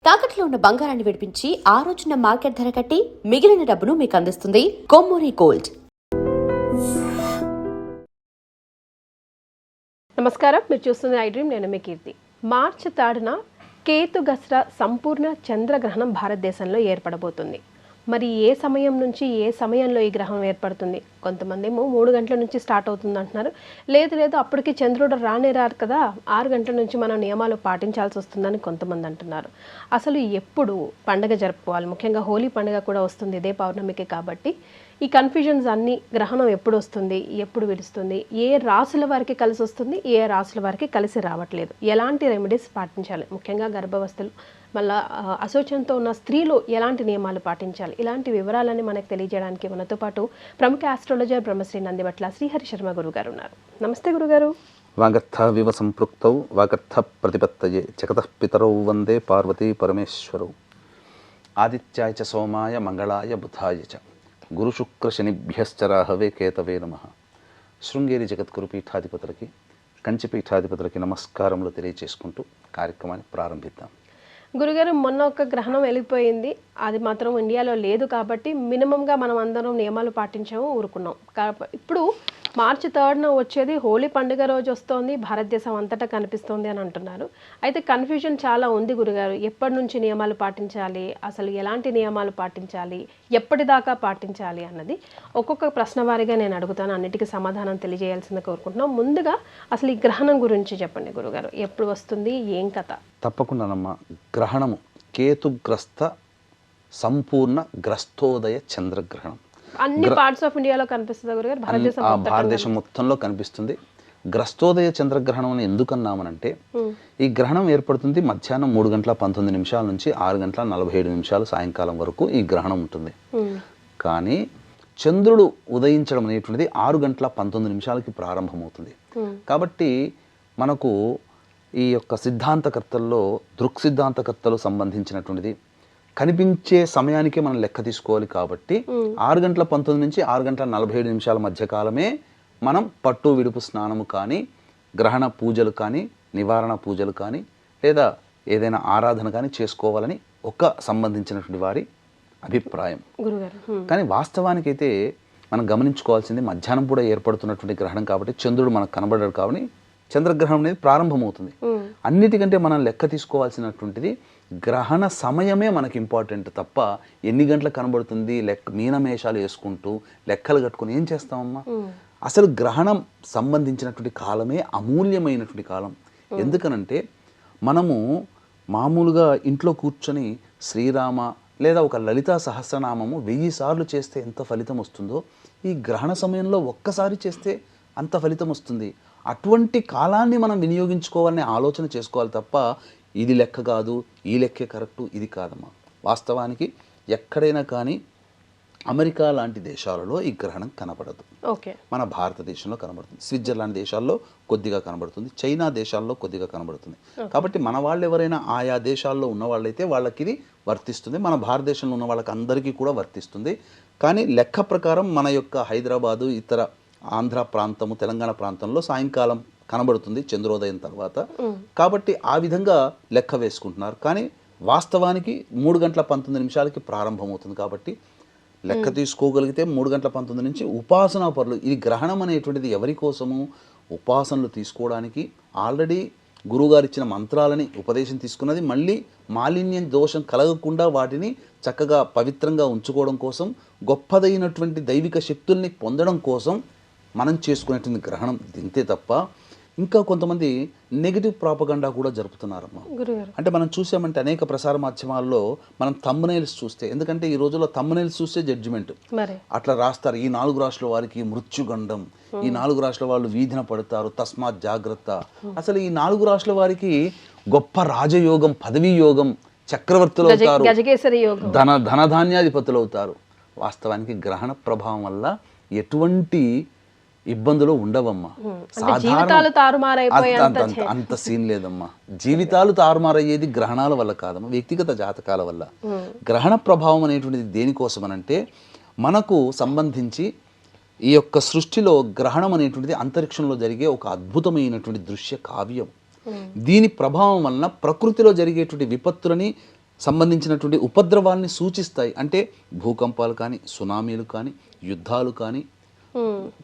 తాకట్లో ఉన్న బంగారాన్ని విడిపించి ఆ రోజున మార్కెట్ ధర కట్టి మిగిలిన డబ్బును మీకు అందిస్తుంది కొమ్మూరి గోల్డ్. నమస్కారం, మీరు చూస్తుంది ఐ డ్రీమ్. నేను మీ కీర్తి. మార్చి 3న కేతుగస్ర సంపూర్ణ చంద్రగ్రహణం భారతదేశంలో ఏర్పడబోతుంది. మరి ఏ సమయం నుంచి ఏ సమయంలో ఈ గ్రహణం ఏర్పడుతుంది? కొంతమంది ఏమో 3 గంటల నుంచి స్టార్ట్ అవుతుంది అంటున్నారు. లేదు అప్పటికి చంద్రుడు రారు కదా, 6 గంటల నుంచి మనం నియమాలు పాటించాల్సి వస్తుందని కొంతమంది అంటున్నారు. అసలు ఎప్పుడు పండుగ జరుపుకోవాలి? ముఖ్యంగా హోలీ పండుగ కూడా వస్తుంది ఇదే పౌర్ణమికి. కాబట్టి ఈ కన్ఫ్యూజన్స్ అన్నీ, గ్రహణం ఎప్పుడు వస్తుంది, ఎప్పుడు విడుస్తుంది, ఏ రాసుల వారికి కలిసి వస్తుంది, ఏ రాసుల వారికి కలిసి రావట్లేదు, ఎలాంటి రెమెడీస్ పాటించాలి, ముఖ్యంగా గర్భవస్తులు, మళ్ళీ అశోచనతో ఉన్న స్త్రీలు ఎలాంటి నియమాలు పాటించాలి, ఇలాంటి వివరాలని మనకు తెలియజేయడానికి మనతో పాటు ప్రముఖ ఆస్ట్రాలజర్ బ్రహ్మశ్రీ నందిబట్ల శ్రీహరి శర్మ గురుగారు ఉన్నారు. నమస్తే గురుగారు. వాగర్థ వివ సంపృక్తౌ వాగర్థ ప్రతిపత్తయే జగతః పితరౌ వందే పార్వతీ పరమేశ్వరౌ. ఆదిత్యాయ చ సోమాయ మంగళాయ బుధాయ చ గురు శుక్ర శనిభ్యశ్చ రాహవే కేతవే నమః. శృంగేరి జగద్గురు పీఠాధిపతులకి, కంచి పీఠాధిపతులకి నమస్కారములు తెలియజేసుకుంటూ కార్యక్రమాన్ని ప్రారంభిద్దాం. గురుగారు, మొన్న ఒక గ్రహణం వెళ్ళిపోయింది. అది మాత్రం ఇండియాలో లేదు కాబట్టి మినిమంగా మనం అందరం నియమాలు పాటించాము, ఊరుకున్నాం. ఇప్పుడు మార్చి 3న వచ్చేది హోలీ పండుగ రోజు వస్తోంది, భారతదేశం అంతటా కనిపిస్తోంది అని అంటున్నారు. అయితే కన్ఫ్యూజన్ చాలా ఉంది గురుగారు. ఎప్పటి నుంచి నియమాలు పాటించాలి, అసలు ఎలాంటి నియమాలు పాటించాలి, ఎప్పటిదాకా పాటించాలి అన్నది ఒక్కొక్క ప్రశ్న వారీగా నేను అడుగుతాను. అన్నిటికీ సమాధానం తెలియజేయాల్సింది కోరుకుంటున్నాం. ముందుగా అసలు ఈ గ్రహణం గురించి చెప్పండి గురుగారు. ఎప్పుడు వస్తుంది, ఏం కథ? తప్పకుండానమ్మా. గ్రహణము కేతుగ్రస్త సంపూర్ణ గ్రస్తోదయ చంద్రగ్రహణం అన్ని పార్ట్స్ ఆఫ్ ఇండియాలో కనిపిస్తుంది గురుగారు? భారతదేశం మొత్తంలో కనిపిస్తుంది. గ్రస్తోదయ చంద్రగ్రహణం అని ఎందుకన్నామనంటే, ఈ గ్రహణం ఏర్పడుతుంది మధ్యాహ్నం 3 గంటల 19 నిమిషాల నుంచి 6 గంటల 47 నిమిషాలు సాయంకాలం వరకు ఈ గ్రహణం ఉంటుంది. కానీ చంద్రుడు ఉదయించడం అనేటువంటిది 6 గంటల 19 నిమిషాలకి ప్రారంభమవుతుంది. కాబట్టి మనకు ఈ యొక్క సిద్ధాంతకర్తల్లో దృక్సిద్ధాంతకర్తలు సంబంధించినటువంటిది కనిపించే సమయానికే మనం లెక్క తీసుకోవాలి. కాబట్టి 6 గంటల 19 నుంచి 6 గంటల 47 నిమిషాల మధ్య కాలమే మనం పట్టు విడుపు స్నానము కానీ, గ్రహణ పూజలు కానీ, నివారణ పూజలు కానీ, లేదా ఏదైనా ఆరాధన కానీ చేసుకోవాలని ఒక సంబంధించినటువంటి వారి అభిప్రాయం. కానీ వాస్తవానికైతే మనం గమనించుకోవాల్సింది, మధ్యాహ్నం కూడా ఏర్పడుతున్నటువంటి గ్రహణం కాబట్టి చంద్రుడు మనకు కనబడ్డాడు. కాబట్టి చంద్రగ్రహణం అనేది ప్రారంభమవుతుంది. అన్నిటికంటే మనం లెక్క తీసుకోవాల్సినటువంటిది గ్రహణ సమయమే మనకి ఇంపార్టెంట్ తప్ప ఎన్ని గంటలకు కనబడుతుంది లెక్క మీనమేషాలు వేసుకుంటూ లెక్కలు కట్టుకుని ఏం చేస్తామమ్మా? అసలు గ్రహణం సంబంధించినటువంటి కాలమే అమూల్యమైనటువంటి కాలం. ఎందుకనంటే మనము మామూలుగా ఇంట్లో కూర్చొని శ్రీరామ లేదా ఒక లలితా సహస్రనామము 1000 సార్లు చేస్తే ఎంత ఫలితం వస్తుందో, ఈ గ్రహణ సమయంలో ఒక్కసారి చేస్తే అంత ఫలితం వస్తుంది. అటువంటి కాలాన్ని మనం వినియోగించుకోవాలనే ఆలోచన చేసుకోవాలి తప్ప ఇది లెక్క కాదు, ఈ లెక్కే కరెక్టు, ఇది కాదమ్మా. వాస్తవానికి ఎక్కడైనా కానీ అమెరికా లాంటి దేశాలలో ఈ గ్రహణం కనబడదు. మన భారతదేశంలో కనబడుతుంది. స్విట్జర్లాండ్ దేశాల్లో కొద్దిగా కనబడుతుంది, చైనా దేశాల్లో కొద్దిగా కనబడుతుంది. కాబట్టి మన వాళ్ళు ఎవరైనా ఆయా దేశాల్లో ఉన్న వాళ్ళైతే వాళ్ళకి ఇది వర్తిస్తుంది. మన భారతదేశంలో ఉన్న వాళ్ళకి అందరికీ కూడా వర్తిస్తుంది. కానీ లెక్క ప్రకారం మన యొక్క హైదరాబాదు, ఇతర ఆంధ్ర ప్రాంతము, తెలంగాణ ప్రాంతంలో సాయంకాలం కనబడుతుంది చంద్రోదయం తర్వాత. కాబట్టి ఆ విధంగా లెక్క వేసుకుంటున్నారు. కానీ వాస్తవానికి 3 గంటల 19 నిమిషాలకి ప్రారంభమవుతుంది. కాబట్టి లెక్క తీసుకోగలిగితే 3 గంటల 19 నుంచి ఉపాసనా పరులు. ఇది గ్రహణం అనేటువంటిది ఎవరి కోసము? ఉపాసనలు తీసుకోవడానికి, ఆల్రెడీ గురువుగారు ఇచ్చిన మంత్రాలని ఉపదేశం తీసుకున్నది, మళ్ళీ మాలిన్యం దోషం కలగకుండా వాటిని చక్కగా పవిత్రంగా ఉంచుకోవడం కోసం, గొప్పదైనటువంటి దైవిక శక్తుల్ని పొందడం కోసం మనం చేసుకునేటువంటి గ్రహణం. ఇంతే తప్ప ఇంకా కొంతమంది నెగిటివ్ ప్రాపగండా కూడా జరుపుతున్నారమ్మా. అంటే మనం చూసామంటే అనేక ప్రసార మాధ్యమాల్లో మనం థంబ్నెయిల్స్ చూస్తే, ఎందుకంటే ఈ రోజుల్లో థంబ్నెయిల్స్ చూస్తే జడ్జిమెంట్ అట్లా రాస్తారు. ఈ 4 రాష్ట్రాల వారికి మృత్యుగండం, ఈ 4 రాష్ట్రాల వాళ్ళు వీధిన పడతారు, తస్మాత్ జాగ్రత్త. అసలు ఈ 4 రాష్ట్రాల వారికి గొప్ప రాజయోగం, పదవీ యోగం, చక్రవర్తులు అవుతారు, ధనధాన్యాధిపతులు అవుతారు. వాస్తవానికి గ్రహణ ప్రభావం వల్ల ఎటువంటి ఇబ్బందులు ఉండవమ్మా. అంత సీన్ లేదమ్మా. జీవితాలు తారుమారయ్యేది గ్రహణాల వల్ల కాదమ్మా, వ్యక్తిగత జాతకాల వల్ల. గ్రహణ ప్రభావం అనేటువంటిది దేనికోసం అనంటే, మనకు సంబంధించి ఈ యొక్క సృష్టిలో గ్రహణం అనేటువంటిది అంతరిక్షంలో జరిగే ఒక అద్భుతమైనటువంటి దృశ్య కావ్యం. దీని ప్రభావం వలన ప్రకృతిలో జరిగేటువంటి విపత్తులని సంబంధించినటువంటి ఉపద్రవాల్ని సూచిస్తాయి. అంటే భూకంపాలు కానీ, సునామీలు కానీ, యుద్ధాలు కానీ,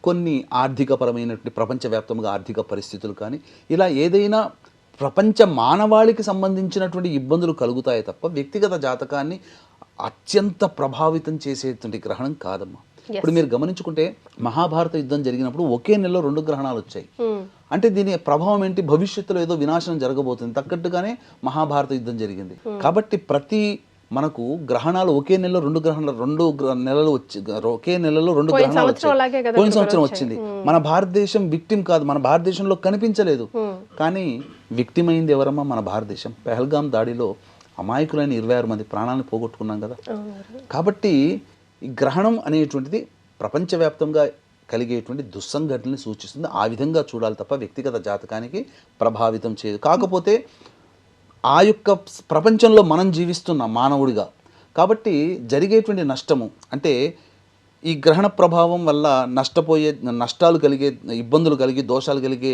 కొన్ని ఆర్థికపరమైనటువంటి ప్రపంచవ్యాప్తంగా ఆర్థిక పరిస్థితులు కానీ, ఇలా ఏదైనా ప్రపంచ మానవాళికి సంబంధించినటువంటి ఇబ్బందులు కలుగుతాయి తప్ప వ్యక్తిగత జాతకాన్ని అత్యంత ప్రభావితం చేసేటువంటి గ్రహణం కాదమ్మా. ఇప్పుడు మీరు గమనించుకుంటే మహాభారత యుద్ధం జరిగినప్పుడు ఒకే నెలలో 2 గ్రహణాలు వచ్చాయి. అంటే దీని ప్రభావం ఏంటి? భవిష్యత్తులో ఏదో వినాశనం జరగబోతుంది తగ్గట్టుగానే మహాభారత యుద్ధం జరిగింది. కాబట్టి ప్రతి మనకు గ్రహణాలు ఒకే నెలలో 2 నెలలు వచ్చి ఒకే నెలలో 2 గ్రహణాలు వచ్చాయి. పోయిన సంవత్సరం వచ్చింది. మన భారతదేశం విక్టిమ్ కాదు, మన భారతదేశంలో కనిపించలేదు. కానీ విక్టిమ్ అయింది ఎవరమ్మా? మన భారతదేశం. పెహల్గాం దాడిలో అమాయకులైన 26 మంది ప్రాణాలను పోగొట్టుకున్నాం కదా. కాబట్టి ఈ గ్రహణం అనేటువంటిది ప్రపంచవ్యాప్తంగా కలిగేటువంటి దుస్సంఘటనని సూచిస్తుంది. ఆ విధంగా చూడాలి తప్ప వ్యక్తిగత జాతకానికి ప్రభావితం చేయదు. కాకపోతే ఆ యొక్క ప్రపంచంలో మనం జీవిస్తున్నాం మానవుడిగా. కాబట్టి జరిగేటువంటి నష్టము అంటే ఈ గ్రహణ ప్రభావం వల్ల నష్టాలు కలిగే, ఇబ్బందులు కలిగి, దోషాలు కలిగే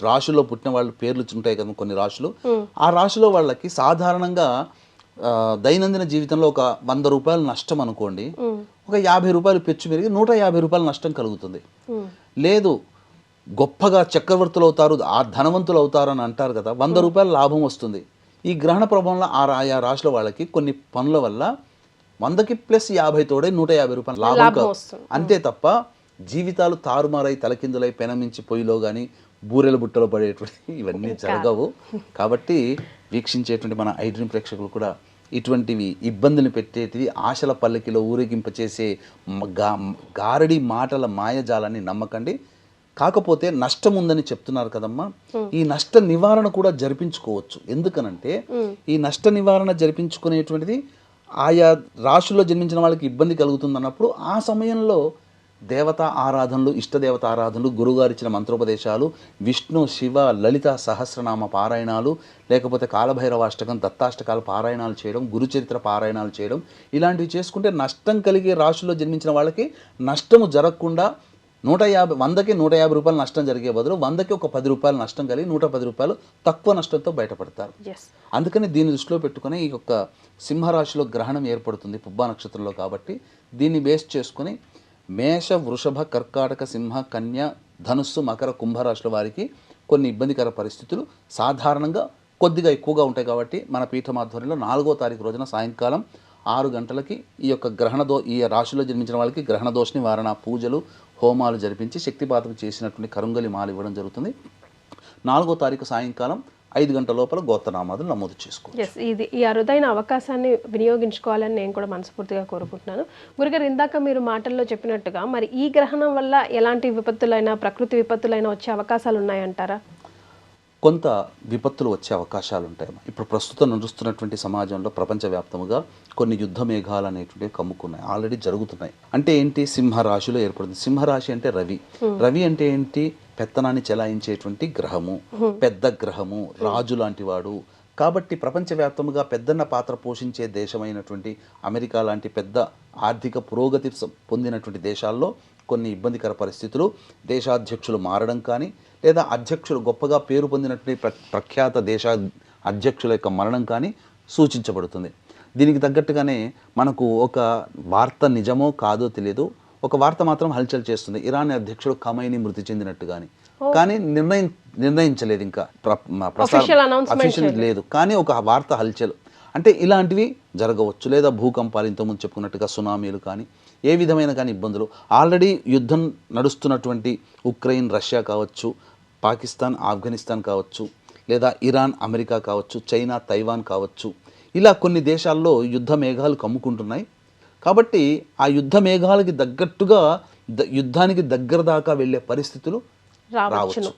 రాశుల్లో పుట్టిన వాళ్ళు పేర్లు ఉంటాయి కదా కొన్ని రాశులు. ఆ రాశిలో వాళ్ళకి సాధారణంగా దైనందిన జీవితంలో ఒక 100 రూపాయలు నష్టం అనుకోండి, ఒక 50 రూపాయలు పెచ్చు పెరిగి 150 రూపాయల నష్టం కలుగుతుంది. లేదు గొప్పగా చక్రవర్తులు అవుతారు, ఆ ధనవంతులు అవుతారు అని అంటారు కదా, 100 రూపాయల లాభం వస్తుంది. ఈ గ్రహణ ప్రభావంలో ఆయా రాశుల వాళ్ళకి కొన్ని పనుల వల్ల 100కి ప్లస్ 50 తోడే 150 రూపాయల లాభం. అంతే తప్ప జీవితాలు తారుమారై తలకిందులై పెనమించి పొయ్యిలో కానీ బూరెల బుట్టలో పడేటువంటి ఇవన్నీ జరగవు. కాబట్టి వీక్షించేటువంటి మన ఐ డ్రీమ్ ప్రేక్షకులు కూడా ఇటువంటివి ఇబ్బందులు పెట్టేటివి ఆశల పల్లకిలో ఊరేగింపచేసే గారడి మాటల మాయజాలాన్ని నమ్మకండి. కాకపోతే నష్టం ఉందని చెప్తున్నారు కదమ్మా, ఈ నష్ట నివారణ కూడా జరిపించుకోవచ్చు. ఎందుకనంటే ఈ నష్ట నివారణ జరిపించుకునేటువంటిది ఆయా రాశుల్లో జన్మించిన వాళ్ళకి ఇబ్బంది కలుగుతుందన్నప్పుడు ఆ సమయంలో దేవతా ఆరాధనలు, ఇష్టదేవత ఆరాధనలు, గురుగారు ఇచ్చిన మంత్రోపదేశాలు, విష్ణు శివ లలిత సహస్రనామ పారాయణాలు, లేకపోతే కాలభైరవాష్టకం దత్తాష్టకాలు పారాయణాలు చేయడం, గురుచరిత్ర పారాయణాలు చేయడం, ఇలాంటివి చేసుకుంటే నష్టం కలిగే రాశుల్లో జన్మించిన వాళ్ళకి నష్టము జరగకుండా 100కి 150 రూపాయలు నష్టం జరిగే బదులు 100కి ఒక 10 రూపాయలు నష్టం కలిగి 110 రూపాయలు తక్కువ నష్టంతో బయటపడతారు. అందుకని దీన్ని దృష్టిలో పెట్టుకుని ఈ యొక్క సింహరాశిలో గ్రహణం ఏర్పడుతుంది పుబ్బా నక్షత్రంలో. కాబట్టి దీన్ని బేస్ చేసుకుని మేష వృషభ కర్కాటక సింహ కన్య ధనుస్సు మకర కుంభరాశుల వారికి కొన్ని ఇబ్బందికర పరిస్థితులు సాధారణంగా కొద్దిగా ఎక్కువగా ఉంటాయి. కాబట్టి మన పీఠం ఆధ్వర్యంలో 4వ తారీఖు రోజున సాయంకాలం 6 గంటలకి ఈ యొక్క ఈ రాశిలో జన్మించిన వాళ్ళకి గ్రహణ దోష నివారణ పూజలు హోమాలు జరిపించి శక్తిపాతం చేసినటువంటి కరుంగలి మాలు ఇవ్వడం జరుగుతుంది. 4వ తారీఖు సాయంకాలం 5 గంటల లోపల గోత్రనామాదులు నమోదు చేసుకోవచ్చు. ఇది ఈ అరుదైన అవకాశాన్ని వినియోగించుకోవాలని నేను కూడా మనస్ఫూర్తిగా కోరుకుంటున్నాను. గురుగారు, ఇందాక మీరు మాటల్లో చెప్పినట్టుగా మరి ఈ గ్రహణం వల్ల ఎలాంటి విపత్తులైనా ప్రకృతి విపత్తులైనా వచ్చే అవకాశాలు ఉన్నాయంటారా? కొంత విపత్తులు వచ్చే అవకాశాలు ఉంటాయి. ఇప్పుడు ప్రస్తుతం నడుస్తున్నటువంటి సమాజంలో ప్రపంచవ్యాప్తంగా కొన్ని యుద్ధ మేఘాలు అనేటువంటివి కమ్ముకున్నాయి, ఆల్రెడీ జరుగుతున్నాయి. అంటే ఏంటి? సింహరాశిలో ఏర్పడుతుంది. సింహరాశి అంటే రవి. రవి అంటే ఏంటి? పెత్తనాన్ని చెలాయించేటువంటి గ్రహము, పెద్ద గ్రహము, రాజు లాంటి వాడు. కాబట్టి ప్రపంచవ్యాప్తంగా పెద్దన్న పాత్ర పోషించే దేశమైనటువంటి అమెరికా లాంటి పెద్ద ఆర్థిక పురోగతి పొందినటువంటి దేశాల్లో కొన్ని ఇబ్బందికర పరిస్థితులు, దేశాధ్యక్షులు మారడం కానీ, లేదా అధ్యక్షులు గొప్పగా పేరు పొందినటువంటి ప్రఖ్యాత దేశ అధ్యక్షుల యొక్క మరణం కానీ సూచించబడుతుంది. దీనికి తగ్గట్టుగానే మనకు ఒక వార్త నిజమో కాదో తెలియదు, ఒక వార్త మాత్రం హల్చల్ చేస్తుంది. ఇరాన్ అధ్యక్షుడు ఖమైనీ మృతి చెందినట్టుగాని, కానీ నిర్ణయించలేదు, ఇంకా అఫీషియల్ లేదు, కానీ ఒక వార్త హల్చల్. అంటే ఇలాంటివి జరగవచ్చు. లేదా భూకంపాలు, ఇంతకుముందు చెప్పుకున్నట్టుగా సునామీలు కానీ, ఏ విధమైన కానీ ఇబ్బందులు. ఆల్రెడీ యుద్ధం నడుస్తున్నటువంటి ఉక్రెయిన్ రష్యా కావచ్చు, పాకిస్తాన్ ఆఫ్ఘనిస్తాన్ కావచ్చు, లేదా ఇరాన్ అమెరికా కావచ్చు, చైనా తైవాన్ కావచ్చు, ఇలా కొన్ని దేశాల్లో యుద్ధ మేఘాలు కమ్ముకుంటున్నాయి. కాబట్టి ఆ యుద్ధ మేఘాలకి తగ్గట్టుగా యుద్ధానికి దగ్గర దాకా వెళ్ళే పరిస్థితులు రావచ్చు.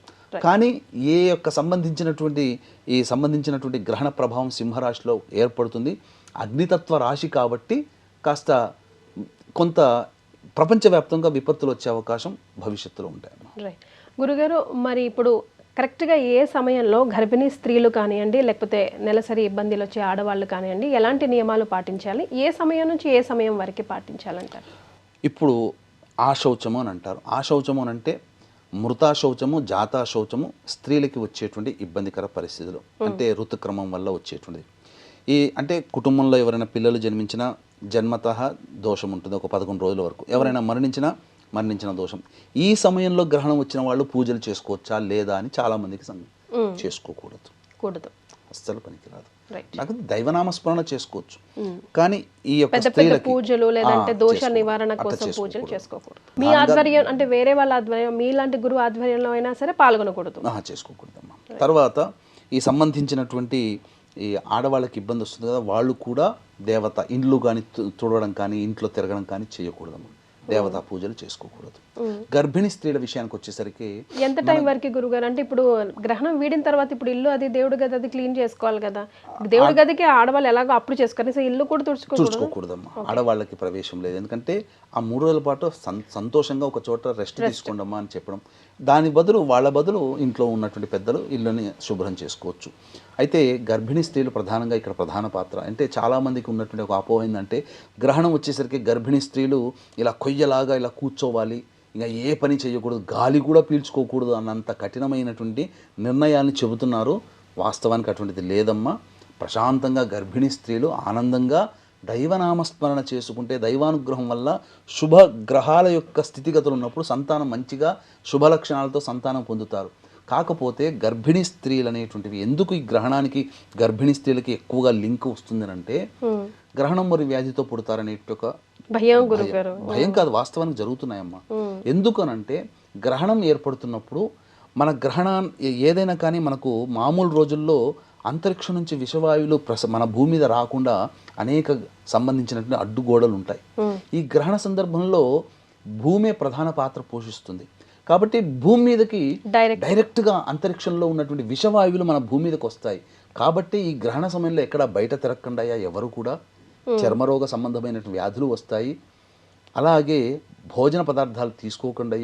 కానీ ఏ యొక్క సంబంధించినటువంటి గ్రహణ ప్రభావం సింహరాశిలో ఏర్పడుతుంది. అగ్నితత్వ రాశి కాబట్టి కాస్త కొంత ప్రపంచవ్యాప్తంగా విపత్తులు వచ్చే అవకాశం భవిష్యత్తులో ఉంటాయి. రైట్ గురుగారు, మరి ఇప్పుడు కరెక్ట్గా ఏ సమయంలో గర్భిణీ స్త్రీలు కానివ్వండి, లేకపోతే నెలసరి ఇబ్బందులు వచ్చే ఆడవాళ్ళు కానివ్వండి, ఎలాంటి నియమాలు పాటించాలి? ఏ సమయం నుంచి ఏ సమయం వరకు పాటించాలంటారు? ఇప్పుడు ఆశౌచము అని అంటారు. ఆశౌచము అని అంటే మృతాశౌచము, జాతాశౌచము స్త్రీలకి వచ్చేటువంటి ఇబ్బందికర పరిస్థితులు, అంటే ఋతుక్రమం వల్ల వచ్చేటువంటిది. అంటే కుటుంబంలో ఎవరైనా పిల్లలు జన్మించినా జన్మతః దోషం ఉంటుంది ఒక 11 రోజుల వరకు. ఎవరైనా మరణించిన దోషం. ఈ సమయంలో గ్రహణం వచ్చిన వాళ్ళు పూజలు చేసుకోవచ్చా లేదా అని చాలా మందికి చేసుకోకూడదు, అస్సలు పనికిరాదు. నాకు దైవనామస్మరణ చేసుకోవచ్చు, కానీ ఈ యొక్క స్త్రీలకి పూజలు లేదంటే దోష నివారణ కోసం పూజలు చేసుకోకూడదు. మీ ఆధ్వర్యం అంటే వేరే వాళ్ళ ఆధ్వర్యం, మీలాంటి గురువు ఆధ్వర్యంలో అయినా సరే పాల్గొనకూడదు, చేసుకోకూడదమ్మా. తర్వాత ఈ సంబంధించినటువంటి ఈ ఆడవాళ్ళకి ఇబ్బంది వస్తుంది కదా, వాళ్ళు కూడా దేవత ఇండ్లు కానీ తుడవడం కానీ ఇంట్లో తిరగడం కానీ చేయకూడదమ్మా. దేవతా పూజలు చేసుకోకూడదు. గర్భిణీ స్త్రీల విషయానికి వచ్చేసరికి ఎంత టైం వరకు గురుగారు? అంటే ఇప్పుడు గ్రహణం వీడిన తర్వాత ఇప్పుడు ఇల్లు అది దేవుడి గది అది క్లీన్ చేసుకోవాలి కదా, దేవుడి గదికి ఆడవాళ్ళు ఎలాగో అప్పుడు చేసుకోవాలి, సో ఇల్లు కూడా తుడుచుకోకూడదమ్మా. ఆడవాళ్ళకి ప్రవేశం లేదు. ఎందుకంటే ఆ 3 రోజుల పాటు సంతోషంగా ఒక చోట రెస్ట్ తీసుకోండమ్మా అని చెప్పడం, దాని బదులు వాళ్ళ బదులు ఇంట్లో ఉన్నటువంటి పెద్దలు ఇల్లుని శుభ్రం చేసుకోవచ్చు. అయితే గర్భిణీ స్త్రీలు ప్రధానంగా ఇక్కడ ప్రధాన పాత్ర. అంటే చాలామందికి ఉన్నటువంటి ఒక అపోహ ఏంటంటే గ్రహణం వచ్చేసరికి గర్భిణీ స్త్రీలు ఇలా కొయ్యలాగా ఇలా కూర్చోవాలి, ఇంకా ఏ పని చేయకూడదు, గాలి కూడా పీల్చుకోకూడదు అన్నంత కఠినమైనటువంటి నిర్ణయాన్ని చెబుతున్నారు. వాస్తవానికి అటువంటిది లేదమ్మా. ప్రశాంతంగా గర్భిణీ స్త్రీలు ఆనందంగా దైవనామస్మరణ చేసుకుంటే దైవానుగ్రహం వల్ల శుభ గ్రహాల యొక్క స్థితిగతులు ఉన్నప్పుడు సంతానం మంచిగా శుభ లక్షణాలతో సంతానం పొందుతారు. కాకపోతే గర్భిణీ స్త్రీలు అనేటువంటివి ఎందుకు ఈ గ్రహణానికి గర్భిణీ స్త్రీలకి ఎక్కువగా లింక్ వస్తుందనంటే గ్రహణం మరి వ్యాధితో పుడతారనే ఒక భయం కాదు, వాస్తవానికి జరుగుతున్నాయమ్మా. ఎందుకనంటే గ్రహణం ఏర్పడుతున్నప్పుడు మన గ్రహణాన్ని ఏదైనా కానీ మనకు మామూలు రోజుల్లో అంతరిక్షం నుంచి విషవాయువులు మన భూమి మీద రాకుండా అనేక సంబంధించినటువంటి అడ్డుగోడలు ఉంటాయి. ఈ గ్రహణ సందర్భంలో భూమే ప్రధాన పాత్ర పోషిస్తుంది. కాబట్టి భూమి మీదకి డైరెక్ట్గా అంతరిక్షంలో ఉన్నటువంటి విషవాయువులు మన భూమి మీదకి వస్తాయి. కాబట్టి ఈ గ్రహణ సమయంలో ఎక్కడ బయట తిరగకుండా ఎవరు కూడా చర్మరోగ సంబంధమైనటువంటి వ్యాధులు వస్తాయి. అలాగే భోజన పదార్థాలు తీసుకోకుండా,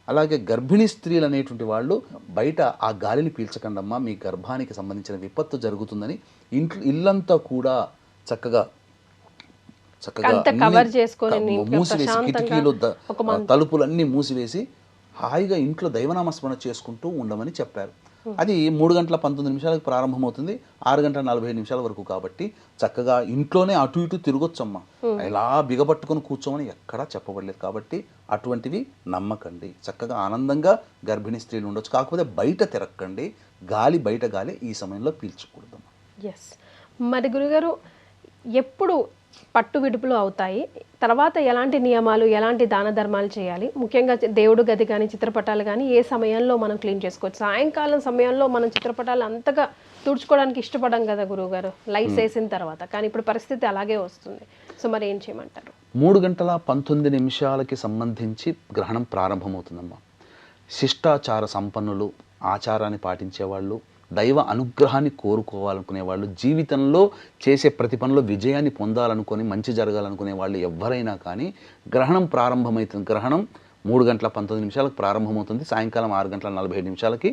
అలాగే గర్భిణీ స్త్రీలు అనేటువంటి వాళ్ళు బయట ఆ గాలిని పీల్చకండమ్మా, మీ గర్భానికి సంబంధించిన విపత్తు జరుగుతుందని ఇల్లంతా కూడా చక్కగా మూసివేసి కిటికీలు తలుపులన్నీ మూసివేసి హాయిగా ఇంట్లో దైవనామస్మరణ చేసుకుంటూ ఉండమని చెప్పారు. అది 3 గంటల 19 నిమిషాలకు ప్రారంభమవుతుంది, 6 గంటల 45 నిమిషాల వరకు. కాబట్టి చక్కగా ఇంట్లోనే అటు ఇటు తిరగొచ్చమ్మా, ఇలా బిగపట్టుకొని కూర్చోమని ఎక్కడా చెప్పబడలేదు. కాబట్టి అటువంటివి నమ్మకండి, చక్కగా ఆనందంగా గర్భిణీ స్త్రీలు ఉండొచ్చు. కాకపోతే బయట తిరగకండి, బయట గాలి ఈ సమయంలో పీల్చకూడదమ్మా. మరి గురుగారు ఎప్పుడు పట్టు విడుపులు అవుతాయి, తర్వాత ఎలాంటి నియమాలు ఎలాంటి దాన ధర్మాలు చేయాలి, ముఖ్యంగా దేవుడు గది కానీ చిత్రపటాలు కానీ ఏ సమయంలో మనం క్లీన్ చేసుకోవచ్చు? సాయంకాలం సమయంలో మనం చిత్రపటాలు అంతగా తుడుచుకోవడానికి ఇష్టపడం కదా గురువుగారు, లైట్స్ వేసిన తర్వాత. కానీ ఇప్పుడు పరిస్థితి అలాగే వస్తుంది. సో మరి ఏం చేయమంటారు? 3 గంటల 19 నిమిషాలకి సంబంధించి గ్రహణం ప్రారంభమవుతుందమ్మా. శిష్టాచార సంపన్నులు, ఆచారాన్ని పాటించేవాళ్ళు, దైవ అనుగ్రహాన్ని కోరుకోవాలనుకునే వాళ్ళు, జీవితంలో చేసే ప్రతి పనిలో విజయాన్ని పొందాలనుకొని మంచి జరగాలనుకునే వాళ్ళు ఎవరైనా కానీ గ్రహణం ప్రారంభమవుతుంది. గ్రహణం 3 గంటల 19 నిమిషాలకు ప్రారంభమవుతుంది, సాయంకాలం 6 గంటల 47 నిమిషాలకి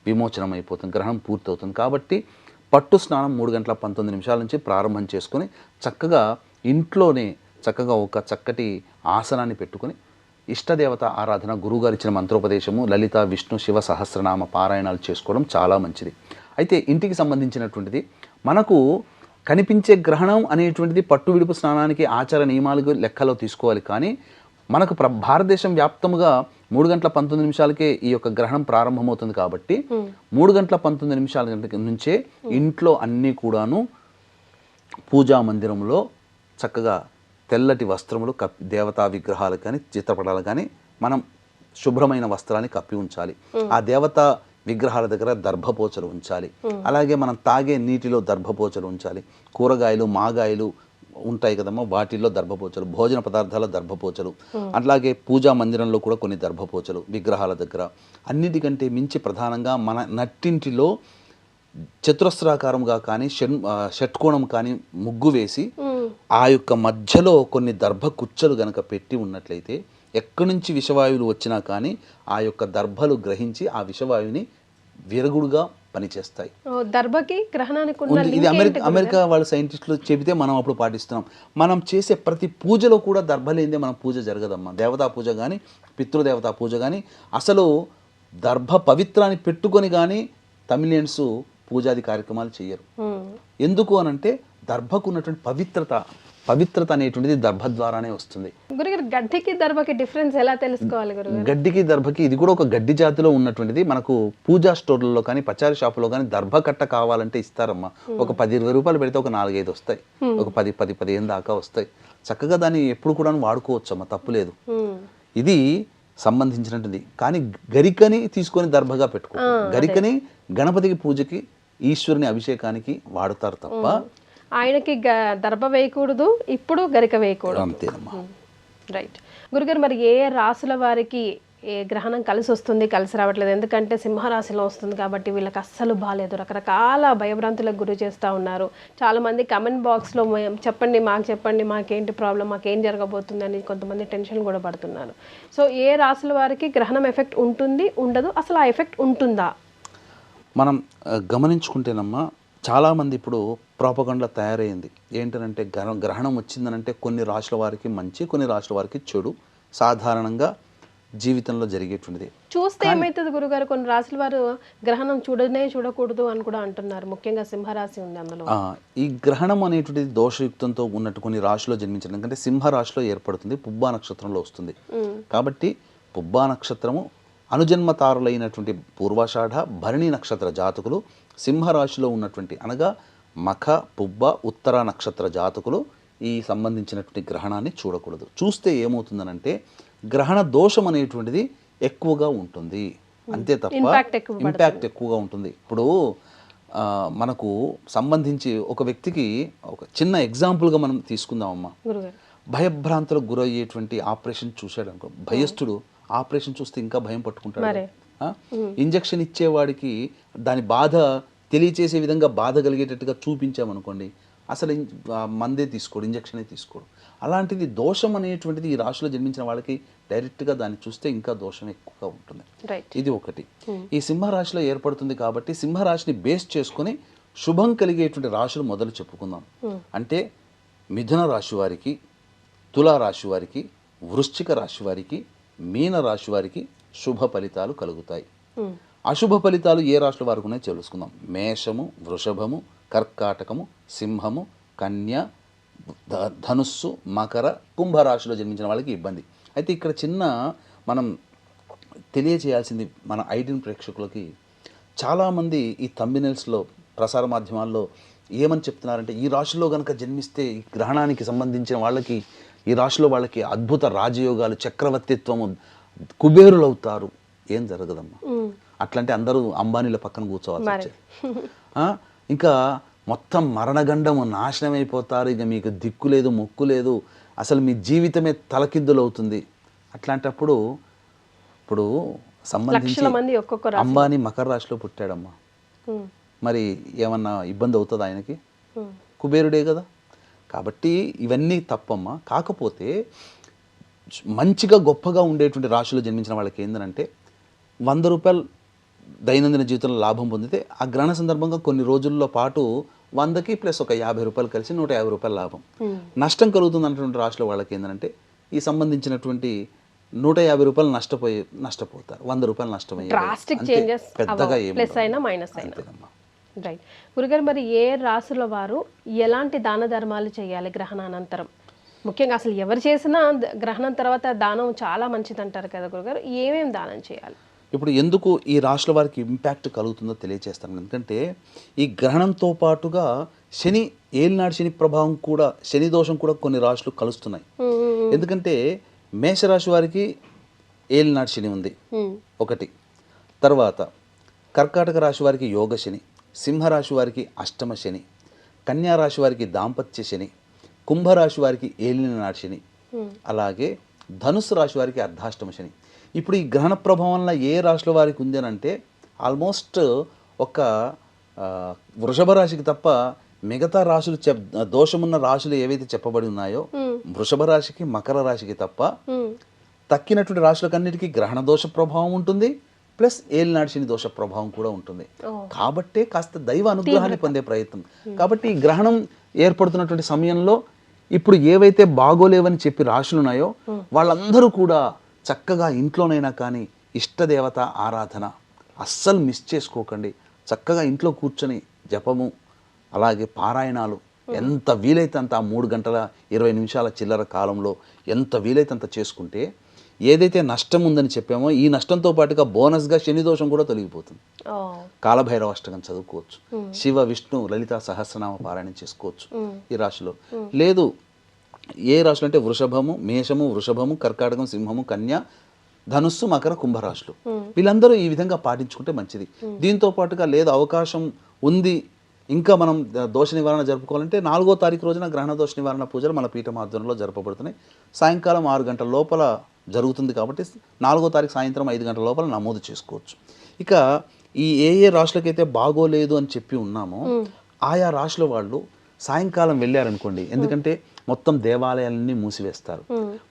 విమోచనం అయిపోతుంది, గ్రహణం పూర్తవుతుంది. కాబట్టి పట్టు స్నానం 3 గంటల 19 నిమిషాల నుంచి ప్రారంభం చేసుకొని చక్కగా ఇంట్లోనే చక్కగా ఒక చక్కటి ఆసనాన్ని పెట్టుకొని ఇష్టదేవత ఆరాధన, గురువుగారు ఇచ్చిన మంత్రోపదేశము, లలిత విష్ణు శివ సహస్రనామ పారాయణాలు చేసుకోవడం చాలా మంచిది. అయితే ఇంటికి సంబంధించినటువంటిది మనకు కనిపించే గ్రహణం అనేటువంటిది పట్టు విడుపు స్నానానికి ఆచార నియమాలకు లెక్కలో తీసుకోవాలి. కానీ మనకు భారతదేశం వ్యాప్తముగా 3 గంటల 19 నిమిషాలకే ఈ యొక్క గ్రహణం ప్రారంభమవుతుంది. కాబట్టి 3 గంటల 19 నిమిషాల నుంచే ఇంట్లో అన్నీ కూడాను పూజా మందిరంలో చక్కగా తెల్లటి వస్త్రములు దేవతా విగ్రహాలు కానీ చిత్రపటాలు కానీ మనం శుభ్రమైన వస్త్రాన్ని కప్పి ఉంచాలి. ఆ దేవతా విగ్రహాల దగ్గర దర్భపోచలు ఉంచాలి. అలాగే మనం తాగే నీటిలో దర్భపోచలు ఉంచాలి. కూరగాయలు, మాగాయలు ఉంటాయి కదమ్మా, వాటిల్లో దర్భపోచలు, భోజన పదార్థాల దర్భపోచలు, అట్లాగే పూజా మందిరంలో కూడా కొన్ని దర్భపోచలు విగ్రహాల దగ్గర. అన్నిటికంటే మించి ప్రధానంగా మన నట్టింటిలో చతురస్రాకారంగా కానీ షట్కోణం కానీ ముగ్గు వేసి ఆ యొక్క మధ్యలో కొన్ని దర్భ కుచ్చలు గనక పెట్టి ఉన్నట్లయితే ఎక్కడి నుంచి విషవాయువులు వచ్చినా కానీ ఆ యొక్క దర్భలు గ్రహించి ఆ విషవాయువుని విరగుడుగా పనిచేస్తాయి. దర్భకి గ్రహణానికి ఇది అమెరికా వాళ్ళ సైంటిస్టులు చెబితే మనం అప్పుడు పాటిస్తున్నాం. మనం చేసే ప్రతి పూజలో కూడా దర్భ లేనిదే మన పూజ జరగదమ్మా. దేవతా పూజ కానీ పితృదేవతా పూజ కానీ అసలు దర్భ పవిత్రాన్ని పెట్టుకొని కానీ తమిళియన్స్ పూజాది కార్యక్రమాలు చేయరు. ఎందుకు అనంటే దర్భకు ఉన్నటువంటి పవిత్రత అనేటువంటిది దర్భ ద్వారానే వస్తుంది. గురుగారు గడ్డికి దర్భకి డిఫరెన్స్ ఎలా తెలుసుకోవాలి గురుగారు? గడ్డికి దర్భకి ఇది కూడా ఒక గడ్డి జాతిలో ఉన్నటువంటిది. మనకు పూజా స్టోర్లలో కానీ పచారీ షాపులో కానీ దర్భ కట్ట కావాలంటే ఇస్తారమ్మా. ఒక 10-20 రూపాయలు పెడితే ఒక 4-5 వస్తాయి, ఒక 10-15 దాకా వస్తాయి. చక్కగా దాన్ని ఎప్పుడు కూడా వాడుకోవచ్చు అమ్మా, తప్పులేదు. ఇది సంబంధించినటువంటిది. కానీ గరికని తీసుకొని దర్భగా పెట్టుకో. గరికని గణపతికి పూజకి ఈశ్వరుని అభిషేకానికి వాడతారు తప్ప ఆయనకి దర్భ వేయకూడదు, ఇప్పుడు గరిక వేయకూడదు. అంతేనమ్మా. రైట్ గురుగారు, మరి ఏ రాసుల వారికి ఏ గ్రహణం కలిసి వస్తుంది, కలిసి రావట్లేదు? ఎందుకంటే సింహరాశిలో వస్తుంది కాబట్టి వీళ్ళకి అస్సలు బాగాలేదు, రకరకాల భయభ్రాంతులకు గురి చేస్తూ ఉన్నారు. చాలామంది కమెంట్ బాక్స్లో చెప్పండి, మాకేంటి ప్రాబ్లం, మాకేం జరగబోతుంది అని కొంతమంది టెన్షన్ కూడా పడుతున్నారు. సో ఏ రాసుల వారికి గ్రహణం ఎఫెక్ట్ ఉంటుంది, ఉండదు, అసలు ఆ ఎఫెక్ట్ ఉంటుందా? మనం గమనించుకుంటేనమ్మా, చాలామంది ఇప్పుడు ప్రాపగండా తయారైంది. ఏంటంటే గ్రహణం వచ్చిందనంటే కొన్ని రాశుల వారికి మంచి, కొన్ని రాశుల వారికి చెడు సాధారణంగా జీవితంలో జరిగేటువంటిది. చూస్తే ఏమవుతుంది గురుగారు, కొన్ని రాశుల వారు గ్రహణం చూడకూడదు అని కూడా అంటున్నారు. ముఖ్యంగా సింహరాశి ఉంది అందులో. ఈ గ్రహణం అనేటువంటిది దోషయుక్తంతో ఉన్నట్టు కొన్ని రాశిలో జన్మించడం, ఎందుకంటే సింహరాశిలో ఏర్పడుతుంది, పుబ్బా నక్షత్రంలో వస్తుంది. కాబట్టి పుబ్బా నక్షత్రము అనుజన్మతారులైనటువంటి పూర్వాషాఢ భరణి నక్షత్ర జాతకులు సింహరాశిలో ఉన్నటువంటి, అనగా మఖ పుబ్బ ఉత్తర నక్షత్ర జాతకులు ఈ సంబంధించినటువంటి గ్రహణాన్ని చూడకూడదు. చూస్తే ఏమవుతుందనంటే గ్రహణ దోషం అనేటువంటిది ఎక్కువగా ఉంటుంది, అంతే తప్ప ఇంపాక్ట్ ఎక్కువగా ఉంటుంది. ఇప్పుడు మనకు సంబంధించి ఒక వ్యక్తికి ఒక చిన్న ఎగ్జాంపుల్గా మనం తీసుకుందామమ్మా. భయభ్రాంతులకు గురయ్యేటువంటి ఆపరేషన్ చూశాడు అనుకో, భయస్థుడు ఆపరేషన్ చూస్తే ఇంకా భయం పట్టుకుంటాడు. ఇంజక్షన్ ఇచ్చేవాడికి దాని బాధ తెలియచేసే విధంగా బాధ కలిగేటట్టుగా చూపించామనుకోండి, అసలు మందే తీసుకోడు, ఇంజక్షనే తీసుకోడు. అలాంటిది దోషం అనేటువంటిది ఈ రాశిలో జన్మించిన వాళ్ళకి డైరెక్ట్గా దాన్ని చూస్తే ఇంకా దోషం ఎక్కువగా ఉంటుంది. ఇది ఒకటి. ఈ సింహరాశిలో ఏర్పడుతుంది కాబట్టి సింహరాశిని బేస్ చేసుకొని శుభం కలిగేటువంటి రాశులు మొదలు చెప్పుకుందాం. అంటే మిథున రాశి వారికి, తులా రాశి వారికి, వృశ్చిక రాశి వారికి, మీన రాశి వారికి శుభ ఫలితాలు కలుగుతాయి. అశుభ ఫలితాలు ఏ రాశుల వారికి ఉన్నాయో తెలుసుకుందాం. మేషము, వృషభము, కర్కాటకము, సింహము, కన్య, ధనుస్సు, మకర, కుంభరాశిలో జన్మించిన వాళ్ళకి ఇబ్బంది. అయితే ఇక్కడ చిన్న మనం తెలియచేయాల్సింది మన ఐడియన్ ప్రేక్షకులకి, చాలామంది ఈ థంబ్నెయిల్స్లో ప్రసార మాధ్యమాల్లో ఏమని చెప్తున్నారంటే, ఈ రాశిలో కనుక జన్మిస్తే ఈ గ్రహణానికి సంబంధించిన వాళ్ళకి, ఈ రాశిలో వాళ్ళకి అద్భుత రాజయోగాలు, చక్రవర్తిత్వము, కుబేరులు అవుతారు. ఏం జరగదమ్మా. అట్లంటే అందరూ అంబానీల పక్కన కూర్చోవాల్సి వచ్చేది. ఇంకా మొత్తం మరణగండము, నాశనం అయిపోతారు, ఇక మీకు దిక్కు లేదు, మొక్కు లేదు, అసలు మీ జీవితమే తలకిద్దులు అవుతుంది. అట్లాంటప్పుడు ఇప్పుడు సంబంధించి అంబానీ మకర రాశిలో పుట్టాడమ్మా, మరి ఏమన్నా ఇబ్బంది అవుతుంది ఆయనకి? కుబేరుడే కదా. కాబట్టి ఇవన్నీ తప్పమ్మా. కాకపోతే మంచిగా గొప్పగా ఉండేటువంటి రాశిలో జన్మించిన వాళ్ళకి ఏంటంటే 100 రూపాయలు దైనందిన జీవితంలో లాభం పొందితే ఆ గ్రహణ సందర్భంగా కొన్ని రోజుల్లో పాటు 100కి ప్లస్ ఒక 50 రూపాయలు కలిసి 150 రూపాయల లాభం. నష్టం కలుగుతుంది అన్నటువంటి రాశిలో వాళ్ళకి ఏంటంటే ఈ సంబంధించినటువంటి 150 రూపాయలు నష్టపోతారు, 100 రూపాయలు నష్టమయ్యే పెద్దగా ఏమవుతుందమ్మా. రైట్ గురుగారు, మరి ఏ రాశుల వారు ఎలాంటి దాన ధర్మాలు చేయాలి గ్రహణానంతరం? ముఖ్యంగా అసలు ఎవరు చేసినా గ్రహణం తర్వాత దానం చాలా మంచిది అంటారు కదా గురుగారు, ఏమేమి దానం చేయాలి? ఇప్పుడు ఎందుకు ఈ రాశుల వారికి ఇంపాక్ట్ కలుగుతుందో తెలియజేస్తాను. ఎందుకంటే ఈ గ్రహణంతో పాటుగా శని, ఏలినాడు శని ప్రభావం కూడా, శని దోషం కూడా కొన్ని రాశులు కలుస్తున్నాయి. ఎందుకంటే మేషరాశి వారికి ఏలినాడు శని ఉంది ఒకటి, తర్వాత కర్కాటక రాశి వారికి యోగ శని, సింహరాశి వారికి అష్టమ శని, కన్యా రాశి వారికి దాంపత్య శని, కుంభరాశి వారికి ఏలినాడు శని, అలాగే ధనుస్సు రాశి వారికి అర్ధాష్టమ శని. ఇప్పుడు ఈ గ్రహణ ప్రభావం వల్ల ఏ రాశుల వారికి ఉంది అని అంటే ఆల్మోస్ట్ ఒక వృషభ రాశికి తప్ప మిగతా రాశులు దోషమున్న రాశులు ఏవైతే చెప్పబడి ఉన్నాయో వృషభ రాశికి, మకర రాశికి తప్ప తక్కినటువంటి రాశులకన్నిటికీ గ్రహణ దోష ప్రభావం ఉంటుంది, ప్లస్ ఏలినాడు శని దోష ప్రభావం కూడా ఉంటుంది. కాబట్టే కాస్త దైవ అనుగ్రహాన్ని పొందే ప్రయత్నం. కాబట్టి ఈ గ్రహణం ఏర్పడుతున్నటువంటి సమయంలో ఇప్పుడు ఏవైతే బాగోలేవని చెప్పి రాశులు ఉన్నాయో వాళ్ళందరూ కూడా చక్కగా ఇంట్లోనైనా కానీ ఇష్టదేవత ఆరాధన అస్సలు మిస్ చేసుకోకండి. చక్కగా ఇంట్లో కూర్చొని జపము, అలాగే పారాయణాలు ఎంత వీలైతే అంత ఆ 3 గంటల 20 నిమిషాల చిల్లర కాలంలో ఎంత వీలైతే అంత చేసుకుంటే ఏదైతే నష్టం ఉందని చెప్పామో ఈ నష్టంతో పాటుగా బోనస్గా శని దోషం కూడా తొలగిపోతుంది. కాలభైరవ అష్టకం చదువుకోవచ్చు, శివ విష్ణు లలిత సహస్రనామ పారాయణం చేసుకోవచ్చు ఈ రాశిలో. లేదు ఏ రాశులు అంటే వృషభము, మేషము, వృషభము, కర్కాటకం, సింహము, కన్య, ధనుస్సు, మకర, కుంభరాశులు వీళ్ళందరూ ఈ విధంగా పాటించుకుంటే మంచిది. దీంతో పాటుగా లేదు అవకాశం ఉంది ఇంకా మనం దోష నివారణ జరుపుకోవాలంటే 4వ తారీఖు రోజున గ్రహణ దోష నివారణ పూజలు మన పీఠం ఆధ్వర్యంలో జరపబడుతున్నాయి. సాయంకాలం 6 గంటల లోపల జరుగుతుంది కాబట్టి 4వ తారీఖు సాయంత్రం 5 గంటల లోపల నమోదు చేసుకోవచ్చు. ఇక ఈ ఏ రాశులకైతే బాగోలేదు అని చెప్పి ఉన్నామో ఆయా రాశుల వాళ్ళు సాయంకాలం వెళ్ళారనుకోండి, ఎందుకంటే మొత్తం దేవాలయాలన్నీ మూసివేస్తారు,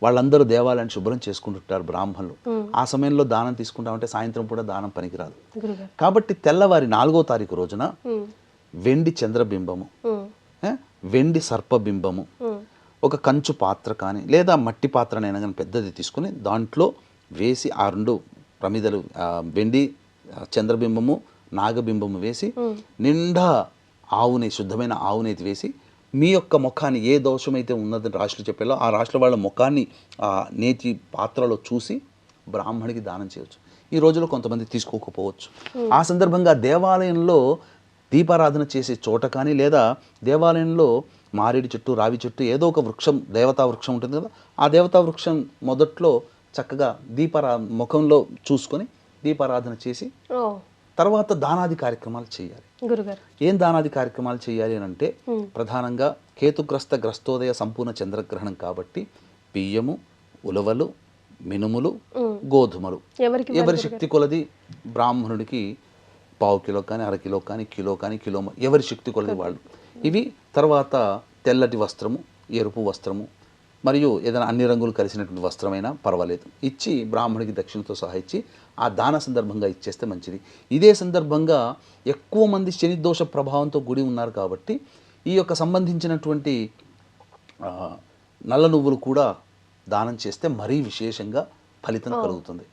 వాళ్ళందరూ దేవాలయాన్ని శుభ్రం చేసుకుంటుంటారు బ్రాహ్మణులు. ఆ సమయంలో దానం తీసుకుంటామంటే సాయంత్రం కూడా దానం పనికిరాదు. కాబట్టి తెల్లవారి 4వ తారీఖు రోజున వెండి చంద్రబింబము, వెండి సర్పబింబము, ఒక కంచు పాత్ర కానీ లేదా మట్టి పాత్రనైనా కానీ పెద్దది తీసుకుని దాంట్లో వేసి ఆ 2 ప్రమిదలు వెండి చంద్రబింబము నాగబింబము వేసి నిండా శుద్ధమైన ఆవునేతి వేసి మీ యొక్క ముఖాన్ని ఏ దోషమైతే ఉన్నదని రాశులు చెప్పాలో ఆ రాశుల వాళ్ళ ముఖాన్ని ఆ నేతి పాత్రలో చూసి బ్రాహ్మణికి దానం చేయవచ్చు. ఈ రోజులో కొంతమంది తీసుకోకపోవచ్చు. ఆ సందర్భంగా దేవాలయంలో దీపారాధన చేసే చోట కానీ లేదా దేవాలయంలో మారేడు చెట్టు, రావి చెట్టు ఏదో ఒక వృక్షం, దేవతా వృక్షం ఉంటుంది కదా, ఆ దేవతా వృక్షం మొదట్లో చక్కగా ముఖంలో చూసుకొని దీపారాధన చేసి తర్వాత దానాది కార్యక్రమాలు చేయాలి. ఏం దానాది కార్యక్రమాలు చేయాలి అని అంటే ప్రధానంగా కేతుగ్రస్త గ్రస్తోదయ సంపూర్ణ చంద్రగ్రహణం కాబట్టి బియ్యము, ఉలవలు, మినుములు, గోధుమలు ఎవరి శక్తి కొలది బ్రాహ్మణుడికి 1/4 కిలో కానీ 1/2 కిలో కానీ కిలో కానీ కిలో ఎవరి శక్తి కొలది వాళ్ళు ఇవి. తర్వాత తెల్లటి వస్త్రము, ఎరుపు వస్త్రము మరియు ఏదైనా అన్ని రంగులు కలిసినటువంటి వస్త్రమైనా పర్వాలేదు ఇచ్చి బ్రాహ్మణికి దక్షిణతో సహా ఇచ్చి ఆ దాన సందర్భంగా ఇచ్చేస్తే మంచిది. ఇదే సందర్భంగా ఎక్కువ మంది శని దోష ప్రభావంతో గుడి ఉన్నారు కాబట్టి ఈ యొక్క సంబంధించినటువంటి నల్ల నువ్వులు కూడా దానం చేస్తే మరీ విశేషంగా ఫలితం కలుగుతుంది.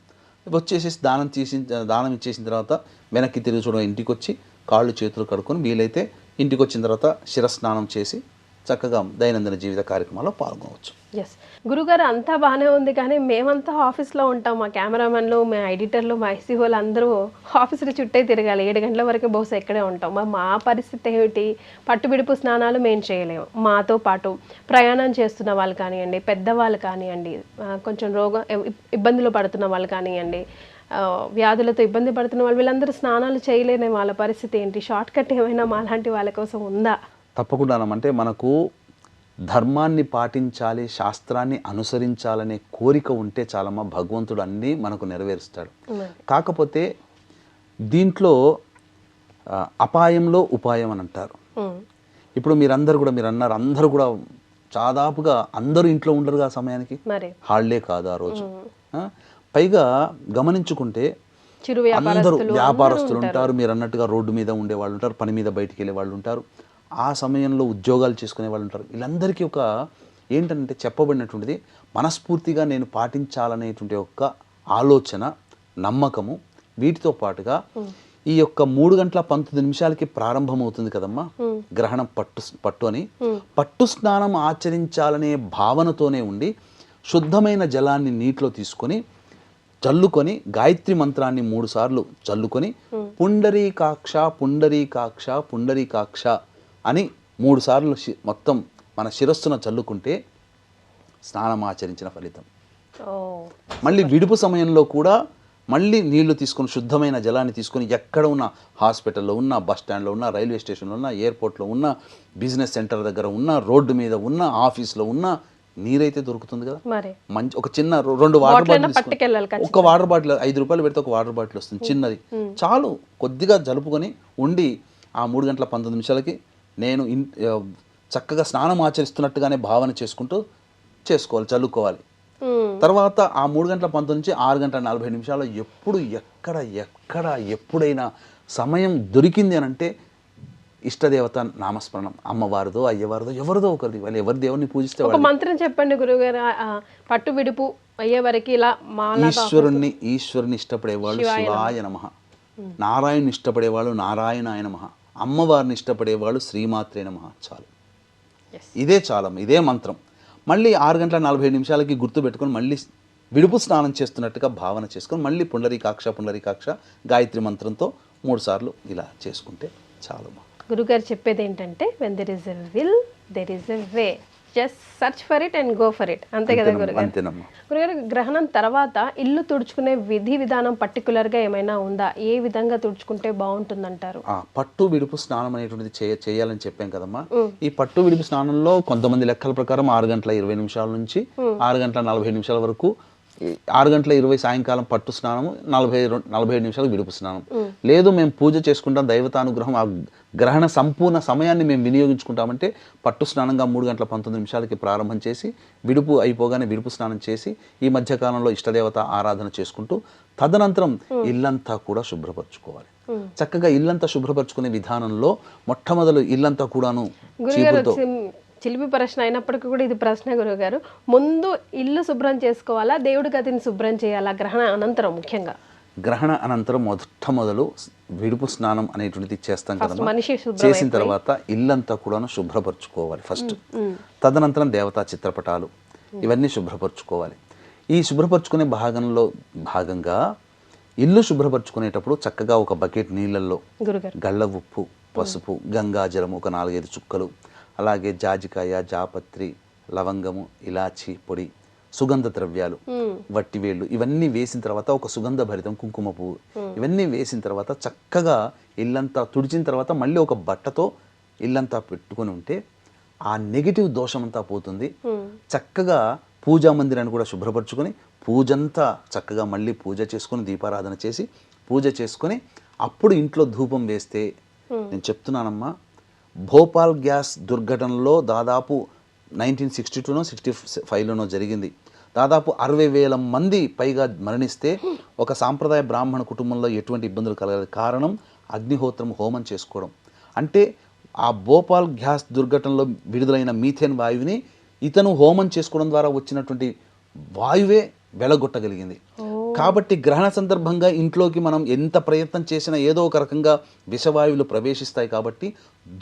వచ్చేసి దానం ఇచ్చేసిన తర్వాత వెనక్కి తిరిగి చూడడం, ఇంటికి వచ్చి కాళ్ళు చేతులు కడుక్కొని వీలైతే ఇంటికి వచ్చిన తర్వాత శిరస్నానం చేసి చక్కగా దైనందిన జీవిత కార్యక్రమాల్లో పాల్గొనవచ్చు. ఎస్ గురుగారు, అంతా బాగానే ఉంది కానీ మేమంతా ఆఫీస్లో ఉంటాం. మా కెమెరామెన్లు, మా ఎడిటర్లు, మా ఐసీఓలు అందరూ ఆఫీసులు చుట్టే తిరగాలి. 7 గంటల వరకు బహుశా ఇక్కడే ఉంటాం. మా పరిస్థితి ఏమిటి? పట్టుబిడుపు స్నానాలు మేము చేయలేము. మాతో పాటు ప్రయాణం చేస్తున్న వాళ్ళు కానివ్వండి, పెద్దవాళ్ళు కానివ్వండి, కొంచెం ఇబ్బందులు పడుతున్న వాళ్ళు కానివ్వండి, వ్యాధులతో ఇబ్బంది పడుతున్న వాళ్ళు, వీళ్ళందరూ స్నానాలు చేయలేని వాళ్ళ పరిస్థితి ఏంటి? షార్ట్ కట్ ఏమైనా మా లాంటి వాళ్ళ కోసం ఉందా? తప్పకుండా. అంటే మనకు ధర్మాన్ని పాటించాలి, శాస్త్రాన్ని అనుసరించాలనే కోరిక ఉంటే చాలమ్మా, భగవంతుడు అన్నీ మనకు నెరవేరుస్తాడు. కాకపోతే దీంట్లో అపాయంలో ఉపాయం అని అంటారు. ఇప్పుడు మీరు అన్నారు, అందరూ కూడా దాదాపుగా అందరూ ఇంట్లో ఉండరు ఆ సమయానికి, హాలిడే కాదు ఆ రోజు. పైగా గమనించుకుంటే అందరూ వ్యాపారస్తులు ఉంటారు, మీరు అన్నట్టుగా రోడ్డు మీద ఉండే వాళ్ళు ఉంటారు, పని మీద బయటికి వెళ్ళే వాళ్ళు ఉంటారు, ఆ సమయంలో ఉద్యోగాలు చేసుకునే వాళ్ళు ఉంటారు. వీళ్ళందరికీ ఒక ఏంటంటే చెప్పబడినటువంటిది మనస్ఫూర్తిగా నేను పాటించాలనేటువంటి ఒక ఆలోచన, నమ్మకము, వీటితో పాటుగా ఈ యొక్క 3 గంటల 19 నిమిషాలకి ప్రారంభమవుతుంది కదమ్మా గ్రహణం పట్టు అని, పట్టు స్నానం ఆచరించాలనే భావనతోనే ఉండి శుద్ధమైన జలాన్ని నీటిలో తీసుకొని చల్లుకొని గాయత్రి మంత్రాన్ని 3 సార్లు చల్లుకొని పుండరీకాక్ష పుండరీకాక్ష పుండరీకాక్ష అని 3 సార్లు మొత్తం మన శిరస్సున చల్లుకుంటే స్నానం ఆచరించిన ఫలితం. మళ్ళీ విడుపు సమయంలో కూడా మళ్ళీ నీళ్లు తీసుకొని శుద్ధమైన జలాన్ని తీసుకొని ఎక్కడ ఉన్న హాస్పిటల్లో ఉన్న, బస్ స్టాండ్లో ఉన్న, రైల్వే స్టేషన్లో ఉన్న, ఎయిర్పోర్ట్లో ఉన్న, బిజినెస్ సెంటర్ దగ్గర ఉన్న, రోడ్డు మీద ఉన్న, ఆఫీస్లో ఉన్న నీరైతే దొరుకుతుంది కదా, మంచి ఒక చిన్న 2 వాటర్ బాటిల్, ఒక వాటర్ బాటిల్ 5 రూపాయలు పెడితే ఒక వాటర్ బాటిల్ వస్తుంది చిన్నది, చాలు. కొద్దిగా జలుపుకొని ఉండి ఆ 3 గంటల 19 నిమిషాలకి నేను చక్కగా స్నానం ఆచరిస్తున్నట్టుగానే భావన చేసుకుంటూ చేసుకోవాలి, చల్లుకోవాలి. తర్వాత ఆ 3 గంటల 19 నుంచి 6 గంటల 40 నిమిషాల్లో ఎప్పుడు ఎప్పుడైనా సమయం దొరికింది అని అంటే ఇష్టదేవత నామస్మరణం, అమ్మవారిదో అయ్యవారిదో ఎవరిదో ఒకరిది, వాళ్ళు ఎవరి దేవుడిని పూజిస్తే ఒక మంత్రం చెప్పండి గురుగారు. పట్టు విడుపు అయ్యే వరకు ఇలా ఈశ్వరుని ఇష్టపడేవాళ్ళు శివాయ నమః, నారాయణుని ఇష్టపడేవాళ్ళు నారాయణాయ నమః, అమ్మవారిని ఇష్టపడేవాళ్ళు శ్రీమాత్రే నమః, చాలు. ఇదే చాలమ్మ, ఇదే మంత్రం. మళ్ళీ 6:47 గుర్తుపెట్టుకొని మళ్ళీ విడుపు స్నానం చేస్తున్నట్టుగా భావన చేసుకొని మళ్ళీ పుండరీకాక్ష గాయత్రి మంత్రంతో 3 సార్లు ఇలా చేసుకుంటే చాలమ్మా. గురుగారు చెప్పేది ఏంటంటే when there is a will there is a way, just search for it and go for it. అంతే కదా గురుగారు? అంతేనమ్మా. గురుగారు, గ్రహణం తర్వాత ఇల్లు తుడుచుకునే విధానం పర్టికులర్గా ఏమైనా ఉందా? ఏ విధంగా తుడుచుకుంటే బాగుంటుందంటారు? పట్టు విడుపు స్నానం అనేటువంటిది చేయాలని చెప్పాం కదమ్మా. ఈ పట్టు విడుపు స్నానంలో కొంతమంది లెక్కల ప్రకారం 6:20 నుంచి 6:45 వరకు, 6:20 సాయంకాలం పట్టు స్నానము, 47 నిమిషాలు విడుపు స్నానం. లేదు మేము పూజ చేసుకుంటాం, దైవతానుగ్రహం, ఆ గ్రహణ సంపూర్ణ సమయాన్ని మేము వినియోగించుకుంటామంటే పట్టు స్నానంగా 3:19 ప్రారంభం చేసి విడుపు అయిపోగానే విడుపు స్నానం చేసి ఈ మధ్యకాలంలో ఇష్టదేవత ఆరాధన చేసుకుంటూ తదనంతరం ఇల్లంతా కూడా శుభ్రపరచుకోవాలి. చక్కగా ఇల్లంతా శుభ్రపరచుకునే విధానంలో మొట్టమొదలు ఇల్లంతా కూడాను చీపురుతో. చిలిపి ప్రశ్న అయినప్పటికీ కూడా ఇది ప్రశ్న గురుగారు. ముందు ఇల్లు శుభ్రం చేసుకోవాలా, దేవుడి గదిని శుభ్రం చేయాలా గ్రహణ అనంతరం? ముఖ్యంగా గ్రహణ అనంతరం మొదలు విడుపు స్నానం అనేటువంటిది చేస్తాం కదా. చేసిన తర్వాత ఇల్లంతా కూడాను శుభ్రపరచుకోవాలి ఫస్ట్. తదనంతరం దేవతా చిత్రపటాలు ఇవన్నీ శుభ్రపరచుకోవాలి. ఈ శుభ్రపరచుకునే భాగంగా ఇల్లు శుభ్రపరచుకునేటప్పుడు చక్కగా ఒక బకెట్ నీళ్ళల్లో గళ్ళ ఉప్పు, పసుపు, గంగాజలం ఒక 4-5 చుక్కలు, అలాగే జాజికాయ, జాపత్రి, లవంగము, ఇలాచి పొడి, సుగంధ ద్రవ్యాలు, వట్టివేళ్ళు ఇవన్నీ వేసిన తర్వాత ఒక సుగంధ భరితం కుంకుమ పువ్వు ఇవన్నీ వేసిన తర్వాత చక్కగా ఇల్లంతా తుడిచిన తర్వాత మళ్ళీ ఒక బట్టతో ఇల్లంతా పెట్టుకొని ఉంటే ఆ నెగిటివ్ దోషమంతా పోతుంది. చక్కగా పూజా మందిరాన్ని కూడా శుభ్రపరచుకొని పూజంతా చక్కగా మళ్ళీ పూజ చేసుకొని దీపారాధన చేసి పూజ చేసుకొని అప్పుడు ఇంట్లో ధూపం వేస్తే, నేను చెప్తున్నానమ్మా, భోపాల్ గ్యాస్ దుర్ఘటనలో దాదాపు 1962నో 65లోనో జరిగింది. దాదాపు 60,000 మంది పైగా మరణిస్తే ఒక సాంప్రదాయ బ్రాహ్మణ కుటుంబంలో ఎటువంటి ఇబ్బందులు కలగలేదు. కారణం అగ్నిహోత్రం, హోమం చేసుకోవడం. అంటే ఆ భోపాల్ గ్యాస్ దుర్ఘటనలో విడుదలైన మీథేన్ వాయువుని ఇతను హోమం చేసుకోవడం ద్వారా వచ్చినటువంటి వాయువే వెలగొట్టగలిగింది. కాబట్టి గ్రహణ సందర్భంగా ఇంట్లోకి మనం ఎంత ప్రయత్నం చేసినా ఏదో ఒక రకంగా విషవాయువులు ప్రవేశిస్తాయి. కాబట్టి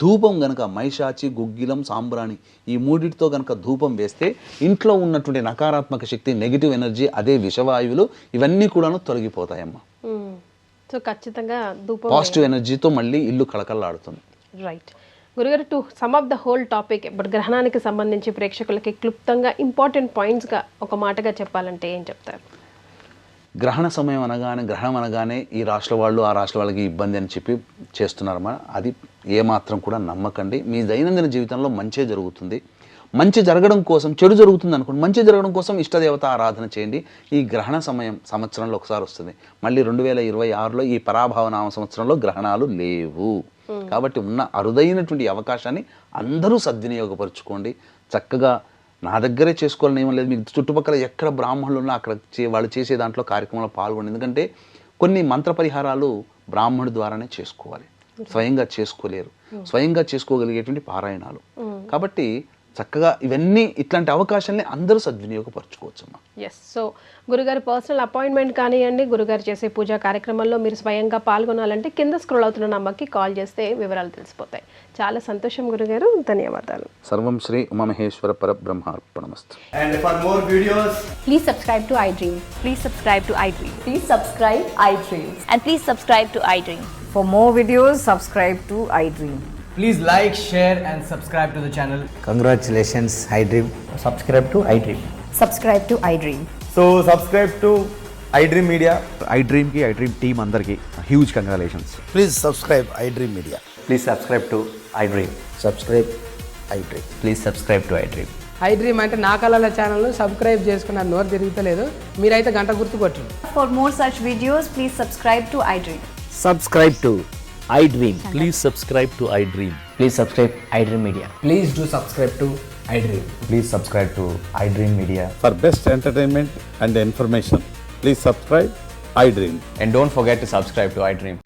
ధూపం గనక మైషాచి, గుగ్గిలం, సాంబ్రాణి ఈ మూడిటితో గనక ధూపం వేస్తే ఇంట్లో ఉన్నటువంటి నకారాత్మక శక్తి, నెగిటివ్ ఎనర్జీ, అదే విషవాయువులు ఇవన్నీ కూడాను తొలగిపోతాయమ్మా. సో ఖచ్చితంగా ధూపం, పాజిటివ్ ఎనర్జీతో మళ్ళీ ఇల్లు కళకళలాడుతుంది. రైట్ గురుగారు, to sum of the whole topic, but గ్రహణానికి సంబంధించి ప్రేక్షకులకి క్లుప్తంగా ఇంపార్టెంట్ పాయింట్స్గా ఒక మాటగా చెప్పాలంటే ఏం చెప్తారు? గ్రహణ సమయం అనగానే, గ్రహణం అనగానే ఈ రాష్ట్ర వాళ్ళు ఆ రాష్ట్ర వాళ్ళకి ఇబ్బంది అని చెప్పి చేస్తున్నారమ్మా. అది ఏమాత్రం కూడా నమ్మకండి. మీ దైనందిన జీవితంలో మంచే జరుగుతుంది. మంచి జరగడం కోసం, చెడు జరుగుతుంది అనుకోండి, మంచి జరగడం కోసం ఇష్టదేవత ఆరాధన చేయండి. ఈ గ్రహణ సమయం సంవత్సరంలో ఒకసారి వస్తుంది. మళ్ళీ 2026లో ఈ పరాభవ నామ సంవత్సరంలో గ్రహణాలు లేవు. కాబట్టి ఉన్న అరుదైనటువంటి అవకాశాన్ని అందరూ సద్వినియోగపరచుకోండి. చక్కగా నా దగ్గరే చేసుకోవాలని ఏమీ లేదు. మీకు చుట్టుపక్కల ఎక్కడ బ్రాహ్మణులు ఉన్నా అక్కడ వాళ్ళు చేసే దాంట్లో కార్యక్రమంలో పాల్గొండి. ఎందుకంటే కొన్ని మంత్ర పరిహారాలు బ్రాహ్మణుడి ద్వారానే చేసుకోవాలి, స్వయంగా చేసుకోలేరు. స్వయంగా చేసుకోగలిగేటువంటి పారాయణాలు. కాబట్టి చక్కగా ఇవన్నీ ఇట్లాంటి అవకాశాలని అందరూ సద్వినియోగపరచుకోవచ్చమ్మా. ఎస్. సో గురుగారి పర్సనల్ అపాయింట్మెంట్ కానివ్వండి, గురుగారు చేసే పూజా కార్యక్రమంలో మీరు స్వయంగా పాల్గొనాలంటే కింద స్క్రోల్ అవుతున్న నంబర్కి కాల్ చేస్తే వివరాలు తెలిసిపోతాయి. చాలా సంతోషం గురుగారు, ధన్యవాదాలు. సర్వం Shri Umamaheshwara పరబ్రహ్మార్పణమస్తు. And for more videos, please subscribe to iDream. Please subscribe to iDream. Please subscribe iDream. And please subscribe to iDream. For more videos, subscribe to iDream. please like, share and subscribe to the channel. Congratulations, iDream. Subscribe to iDream. Subscribe to iDream. So subscribe to iDream Media. iDream ki iDream team andarki huge congratulations. Please subscribe iDream Media. Please subscribe to iDream. Subscribe iDream. Please subscribe to iDream. iDream అంటే నా కళల ఛానల్ను subscribe చేసుకున్నారు, నోరు తిరుగుతలేదు, మీరైతే గంట గుర్తు కొట్టండి. For more such videos, please subscribe to iDream. Subscribe to iDream. Please subscribe to iDream. Please subscribe iDream Media. Please do subscribe to iDream. Please subscribe to iDream Media. For best entertainment and information, please subscribe iDream. And don't forget to subscribe to iDream.